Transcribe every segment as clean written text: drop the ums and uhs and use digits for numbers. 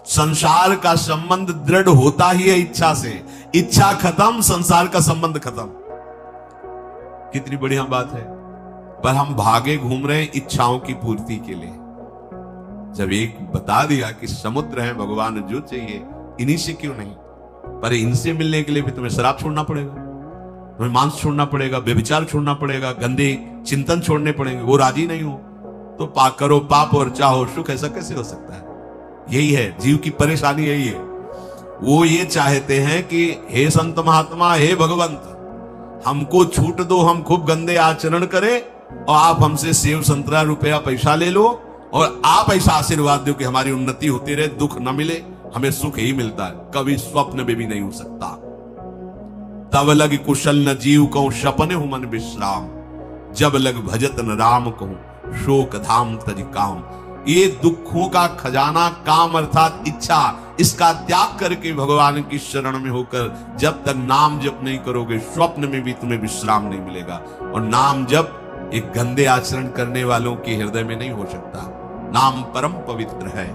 संसार का संबंध दृढ़ होता ही है इच्छा से। इच्छा खत्म, संसार का संबंध खत्म। कितनी बढ़िया बात है। पर हम भागे घूम रहे हैं इच्छाओं की पूर्ति के लिए। जब एक बता दिया कि समुद्र है भगवान, जो चाहिए इन्हीं से क्यों नहीं, पर इनसे मिलने के लिए भी तुम्हें शराब छोड़ना पड़ेगा, तुम्हें मांस छोड़ना पड़ेगा, व्यभिचार छोड़ना पड़ेगा, गंदे चिंतन छोड़ने पड़ेंगे। वो राजी नहीं हो तो करो पाप और चाहो सुख। ऐसा कैसे हो सकता है? यही है जीव की परेशानी, यही है। वो ये चाहते हैं कि हे संत महात्मा, हे भगवंत, हमको छूट दो, हम खूब गंदे आचरण करें और आप हमसे सेव संतरा रुपया पैसा ले लो और आप ऐसा आशीर्वाद दो कि हमारी उन्नति होती रहे, दुख न मिले, हमें सुख ही मिलता है। कभी स्वप्न में भी नहीं हो सकता। तब लग कुशल न जीव कहूं सपने हूं मन विश्राम, जब लग भजत न राम कहूं शोक धाम तज काम। ये दुखों का खजाना काम अर्थात इच्छा, इसका त्याग करके भगवान की शरण में होकर जब तक नाम जप नहीं करोगे, स्वप्न में भी तुम्हें विश्राम नहीं मिलेगा। और नाम जप एक गंदे आचरण करने वालों के हृदय में नहीं हो सकता। नाम परम पवित्र है।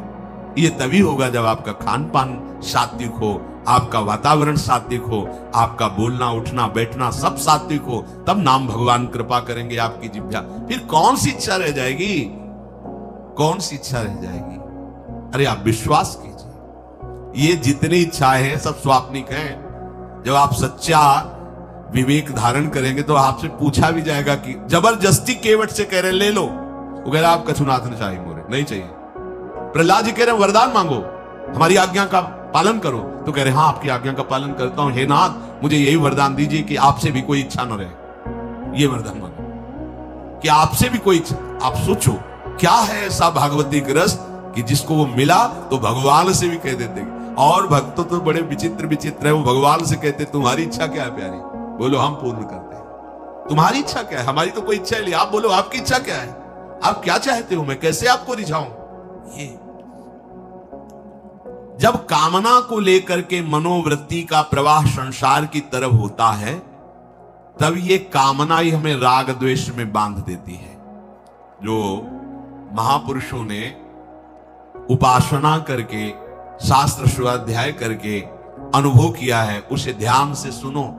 ये तभी होगा जब आपका खान पान सात्विक हो, आपका वातावरण सात्विक हो, आपका बोलना उठना बैठना सब सात्विक हो, तब नाम भगवान कृपा करेंगे आपकी जिह्वा। फिर कौन सी इच्छा रह जाएगी? कौन सी इच्छा रह जाएगी? अरे आप विश्वास कीजिए, ये जितनी इच्छाएं हैं सब स्वाप्निक हैं। जब आप सच्चा विवेक धारण करेंगे तो आपसे पूछा भी जाएगा कि जबरदस्ती केवट से कह रहे ले लो, वो कह रहे आप कछुनाथ ने चाहिए, मोरे नहीं चाहिए। प्रहलाद जी कह रहे वरदान मांगो, हमारी आज्ञा का पालन करो, तो कह रहे हाँ आपकी आज्ञा का पालन करता हूं, हे नाथ मुझे यही वरदान दीजिए कि आपसे भी कोई इच्छा न रहे। ये वरदान मांगो कि आपसे भी कोई इच्छा। आप सोचो क्या है ऐसा भागवती रस कि जिसको वो मिला तो भगवान से भी कह देते। और भक्त तो बड़े विचित्र विचित्र है, वो भगवान से कहते तुम्हारी इच्छा क्या है प्यारी, बोलो हम पूर्ण करते हैं। तुम्हारी इच्छा क्या है? हमारी तो कोई इच्छा ही नहीं, आप बोलो आपकी इच्छा क्या है, आप क्या चाहते हो, मैं कैसे आपको रिझाऊं। ये जब कामना को लेकर के मनोवृत्ति का प्रवाह संसार की तरफ होता है, तब ये कामना ही हमें राग द्वेष में बांध देती है। जो महापुरुषों ने उपासना करके शास्त्र स्वाध्याय करके अनुभव किया है, उसे ध्यान से सुनो।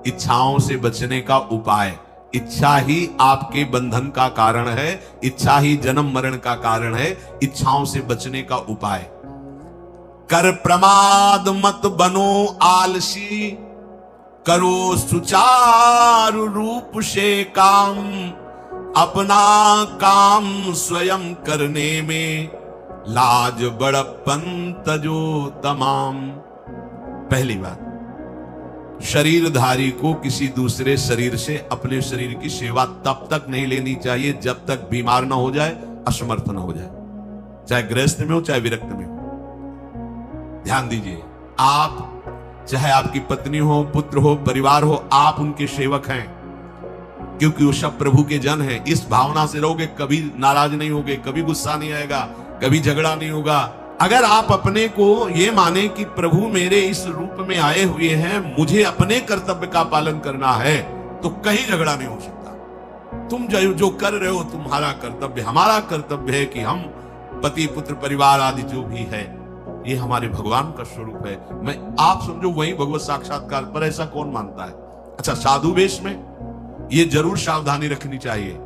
इच्छाओं से बचने का उपाय, इच्छा ही आपके बंधन का कारण है, इच्छा ही जन्म मरण का कारण है। इच्छाओं से बचने का उपाय, कर प्रमाद मत बनो आलसी, करो सुचारु रूप से काम, अपना काम स्वयं करने में लाज बड़प्पन तजो तमाम। पहली बात, शरीरधारी को किसी दूसरे शरीर से अपने शरीर की सेवा तब तक नहीं लेनी चाहिए जब तक बीमार ना हो जाए, असमर्थ ना हो जाए, चाहे गृहस्थ में हो चाहे विरक्त में हो। ध्यान दीजिए, आप चाहे आपकी पत्नी हो, पुत्र हो, परिवार हो, आप उनके सेवक हैं, क्योंकि वो सब प्रभु के जन हैं। इस भावना से रहोगे, कभी नाराज नहीं होगे, कभी गुस्सा नहीं आएगा, कभी झगड़ा नहीं होगा। अगर आप अपने को ये माने कि प्रभु मेरे इस रूप में आए हुए हैं, मुझे अपने कर्तव्य का पालन करना है, तो कहीं झगड़ा नहीं हो सकता। तुम जो कर रहे हो तुम्हारा कर्तव्य, हमारा कर्तव्य है कि हम पति पुत्र परिवार आदि जो भी है, ये हमारे भगवान का स्वरूप है। मैं आप समझो वही भगवत साक्षात्कार, पर ऐसा कौन मानता है? अच्छा, साधु वेश में ये जरूर सावधानी रखनी चाहिए।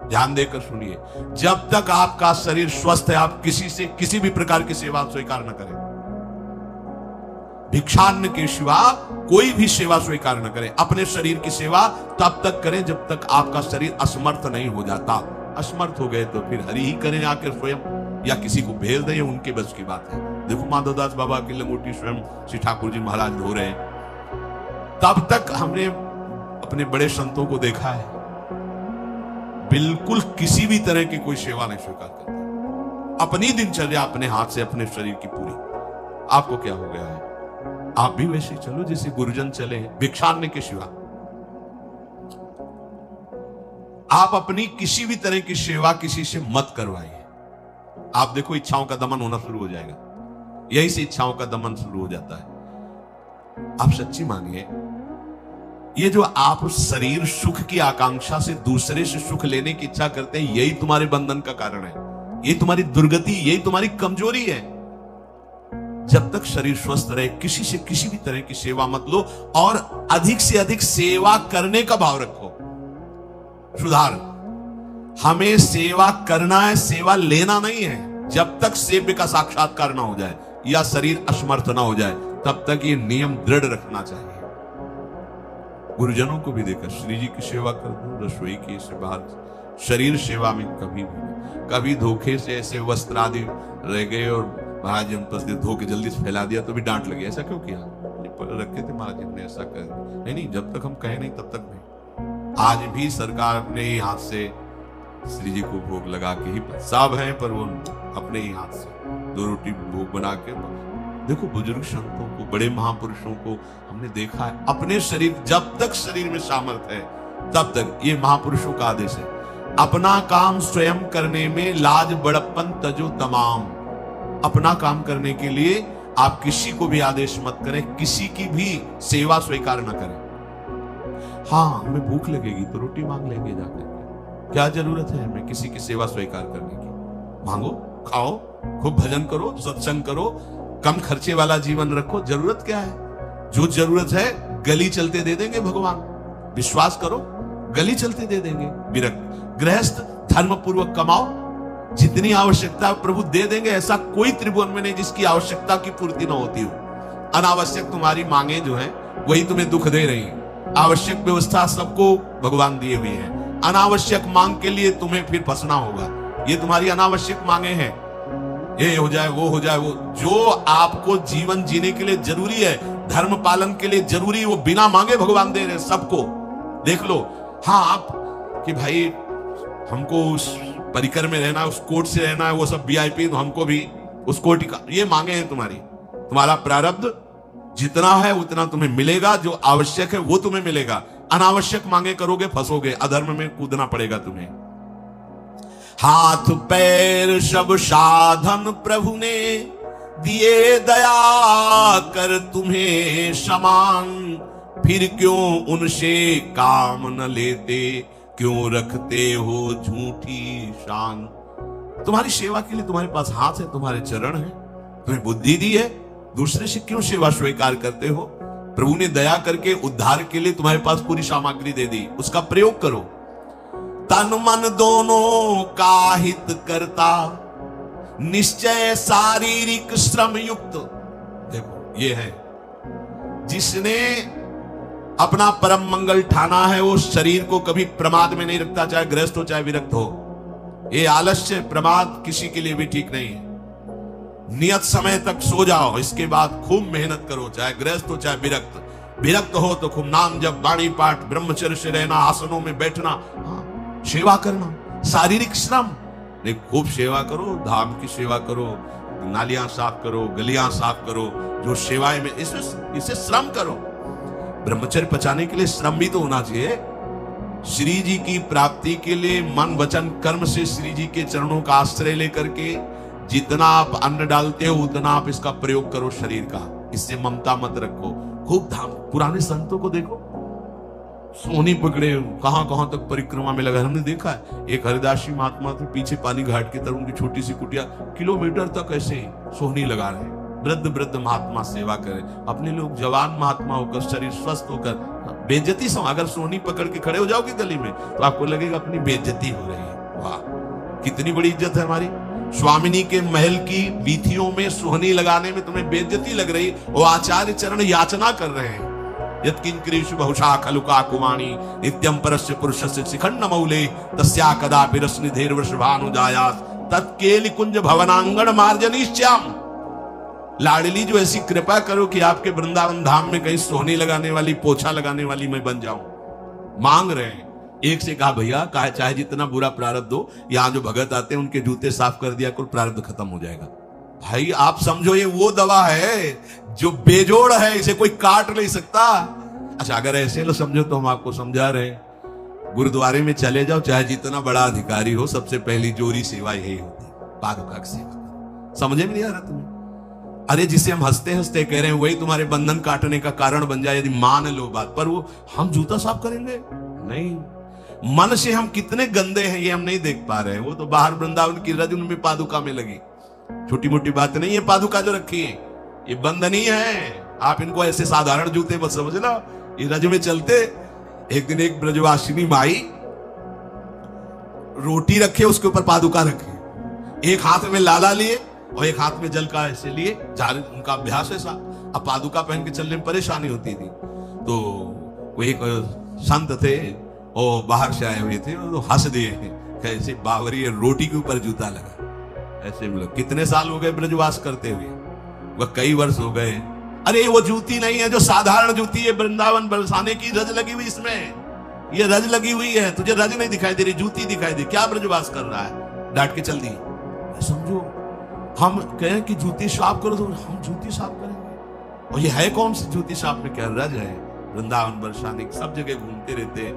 ध्यान देकर सुनिए, जब तक आपका शरीर स्वस्थ है, आप किसी से किसी भी प्रकार की सेवा स्वीकार न करें। भिक्षान्न के सिवा कोई भी सेवा स्वीकार न करें। अपने शरीर की सेवा तब तक करें जब तक आपका शरीर असमर्थ नहीं हो जाता। असमर्थ हो गए तो फिर हरि ही करें आकर स्वयं, या किसी को भेज दें, उनके बस की बात है। देखो माधवदास बाबा की लंगोटी स्वयं श्री ठाकुर जी महाराज धो रहे हैं। तब तक हमने अपने बड़े संतों को देखा है, बिल्कुल किसी भी तरह की कोई सेवा नहीं स्वीकार करते। अपनी दिनचर्या अपने हाथ से, अपने शरीर की पूरी। आपको क्या हो गया है? आप भी वैसे चलो जैसे गुरुजन चले हैं, भिक्षान्न के सिवा। आप अपनी किसी भी तरह की सेवा किसी से मत करवाइए। आप देखो इच्छाओं का दमन होना शुरू हो जाएगा। यही से इच्छाओं का दमन शुरू हो जाता है। आप सच्ची मानिए, ये जो आप शरीर सुख की आकांक्षा से दूसरे से सुख लेने की इच्छा करते हैं, यही तुम्हारे बंधन का कारण है, यही तुम्हारी दुर्गति, यही तुम्हारी कमजोरी है। जब तक शरीर स्वस्थ रहे किसी से किसी भी तरह की सेवा मत लो, और अधिक से अधिक सेवा करने का भाव रखो। सुधार, हमें सेवा करना है, सेवा लेना नहीं है। जब तक सेव्य का साक्षात्कार ना हो जाए या शरीर असमर्थ ना हो जाए, तब तक ये नियम दृढ़ रखना चाहिए। गुरुजनों को भी देखा, श्री जी की सेवा कर दो, रसोई की से बाहर, शरीर सेवा में कभी भी, कभी धोखे से ऐसे वस्त्र आदि रह गए और महाराज जी हम धो के जल्दी से फैला दिया तो भी डांट लगी, ऐसा क्यों किया? रखे थे महाराज जी हमने ऐसा कर, नहीं जब तक हम कहे नहीं तब तक नहीं। आज भी सरकार अपने ही हाथ से श्री जी को भोग लगा के ही, सब हैं पर वो अपने ही हाथ से 2 रोटी भोग बना के। देखो बुजुर्ग संतों को, बड़े महापुरुषों को हमने देखा है, अपने शरीर, जब तक शरीर में सामर्थ्य है तब तक, ये महापुरुषों का आदेश है, अपना काम स्वयं करने में लाज बड़प्पन तजो तमाम। अपना काम करने के लिए आप किसी को भी आदेश मत करें, किसी की भी सेवा स्वीकार न करें। हाँ, हमें भूख लगेगी तो रोटी मांग लेंगे जाकर, क्या जरूरत है हमें किसी की सेवा स्वीकार करने की? मांगो, खाओ, खूब भजन करो, सत्संग करो, कम खर्चे वाला जीवन रखो। जरूरत क्या है? जो जरूरत है गली चलते दे देंगे भगवान, विश्वास करो, गली चलते दे देंगे। विरक्त गृहस्थ धर्म पूर्वक कमाओ, जितनी आवश्यकता प्रभु दे देंगे। ऐसा कोई त्रिभुवन में नहीं जिसकी आवश्यकता की पूर्ति न होती हो। अनावश्यक तुम्हारी मांगे जो है वही तुम्हें दुख दे रही है। आवश्यक व्यवस्था सबको भगवान दिए हुए हैं, अनावश्यक मांग के लिए तुम्हें फिर फंसना होगा। ये तुम्हारी अनावश्यक मांगे हैं, ये हो जाए वो हो जाए, वो जो आपको जीवन जीने के लिए जरूरी है, धर्म पालन के लिए जरूरी, वो बिना मांगे भगवान दे रहे सबको। देख लो, हाँ आप कि भाई हमको उस परिकर में रहना है, उस कोर्ट से रहना है, वो सब वीआईपी, तो हमको भी उस कोर्ट का, ये मांगे हैं तुम्हारी। तुम्हारा प्रारब्ध जितना है उतना तुम्हें मिलेगा, जो आवश्यक है वो तुम्हें मिलेगा। अनावश्यक मांगे करोगे फंसोगे, अधर्म में कूदना पड़ेगा तुम्हें। हाथ पैर सब साधन प्रभु ने दिए, दया कर तुम्हें समान, फिर क्यों उनसे काम न लेते, क्यों रखते हो झूठी शान। तुम्हारी सेवा के लिए तुम्हारे पास हाथ है, तुम्हारे चरण है, तुम्हें बुद्धि दी है, दूसरे से क्यों सेवा स्वीकार करते हो? प्रभु ने दया करके उद्धार के लिए तुम्हारे पास पूरी सामग्री दे दी, उसका प्रयोग करो। तन मन दोनों का हित करता, निश्चय शारीरिक श्रम युक्त। देखो ये है, जिसने अपना परम मंगल ठाना है वो शरीर को कभी प्रमाद में नहीं रखता, चाहे गृहस्थ हो चाहे विरक्त हो। ये आलस्य प्रमाद किसी के लिए भी ठीक नहीं है। नियत समय तक सो जाओ, इसके बाद खूब मेहनत करो, चाहे गृहस्थ हो चाहे विरक्त। विरक्त हो तो खूब नाम जप, वाणी पाठ, ब्रह्मचर्य से रहना, आसनों में बैठना, हाँ, सेवा करना, शारीरिक श्रम। खूब सेवा करो, धाम की सेवा करो, नालियां साफ करो, गलियां साफ करो, जो सेवाएं में इसे श्रम करो। ब्रह्मचर्य पचाने के लिए श्रम भी तो होना चाहिए। श्री जी की प्राप्ति के लिए मन वचन कर्म से श्री जी के चरणों का आश्रय लेकर के जितना आप अन्न डालते हो उतना आप इसका प्रयोग करो शरीर का। इससे ममता मत रखो, खूब धाम। पुराने संतों को देखो, सोनी पकड़े कहां कहां तक परिक्रमा में लगा। हमने देखा है एक हरिदासी महात्मा थे, पीछे पानी घाट की तरफ उनकी छोटी सी कुटिया, किलोमीटर तक ऐसे सोहनी लगा रहे। वृद्ध वृद्ध महात्मा सेवा करें, अपने लोग जवान महात्मा होकर, शरीर स्वस्थ होकर बेइज्जती से, अगर सोहनी पकड़ के खड़े हो जाओगे गली में तो आपको लगेगा अपनी बेइज्जती हो रही है। वाह, कितनी बड़ी इज्जत है हमारी। स्वामिनी के महल की वीथियों में सोहनी लगाने में तुम्हें बेइज्जती लग रही, वो आचार्य चरण याचना कर रहे हैं। यत्किंक्रीषु बहुशा खलुका कुमाणी नित्यं परस्य पुरुषस्य शिखंड मौले तस्या कदापि रसनिधेर वृषभानुजायास तत्केलि कुंज भवनांगण मार्जनीश्याम। लाडली जो ऐसी कृपा करो कि आपके वृंदावन धाम में कहीं सोहनी लगाने वाली, पोछा लगाने वाली मैं बन जाऊं। मांग रहे हैं। एक से कहा भैया चाहे जितना बुरा प्रारब्ध हो, यहां जो भगत आते हैं उनके जूते साफ कर दिया कुल प्रारब्ध खत्म हो जाएगा। भाई आप समझो ये वो दवा है जो बेजोड़ है, इसे कोई काट नहीं सकता। अच्छा अगर ऐसे लो समझो तो हम आपको समझा रहे हैं। गुरुद्वारे में चले जाओ, चाहे जितना बड़ा अधिकारी हो, सबसे पहली जोरी सेवा यही होती है, पादुका की सेवा। समझे में नहीं आ रहा तुम्हें? अरे जिसे हम हंसते हंसते कह रहे हैं वही तुम्हारे बंधन काटने का कारण बन जाए यदि मान लो बात। पर वो हम जूता साफ करेंगे नहीं। मन से हम कितने गंदे हैं ये हम नहीं देख पा रहे हैं। वो तो बाहर वृंदावन की रज उनमें पादुका में लगी, छोटी मोटी बात नहीं है पादुका जो रखी है। ये बंद नहीं है। आप इनको ऐसे साधारण जूते मत समझना, ये रज में चलते। एक दिन एक ब्रजवासिनी माई रोटी रखे, उसके ऊपर पादुका रखे, एक हाथ में लाला लिए और एक हाथ में जल का ऐसे लिए, उनका अभ्यास ऐसा। अब पादुका पहन के चलने में परेशानी होती थी, तो वो एक संत थे, वो बाहर से आए हुए थे, तो हंस दिए कैसे बावरी रोटी के ऊपर जूता लगा। ऐसे लोग कितने साल हो गए ब्रजवास करते हुए, वह कई वर्ष हो गए। अरे वो जूती नहीं है जो साधारण जूती है, वृंदावन बरसाने की रज लगी हुई, इसमें ये रज लगी हुई है। तुझे रज नहीं दिखाई दे रही, जूती दिखाई दे, क्या ब्रजवास कर रहा है? डांट के चल दी। समझो, हम कहें कि जूती साफ करो तो हम जूती साफ करेंगे, और ये है कौन सी जूती साफ में? क्या रज है। वृंदावन बरसाने सब जगह घूमते रहते हैं।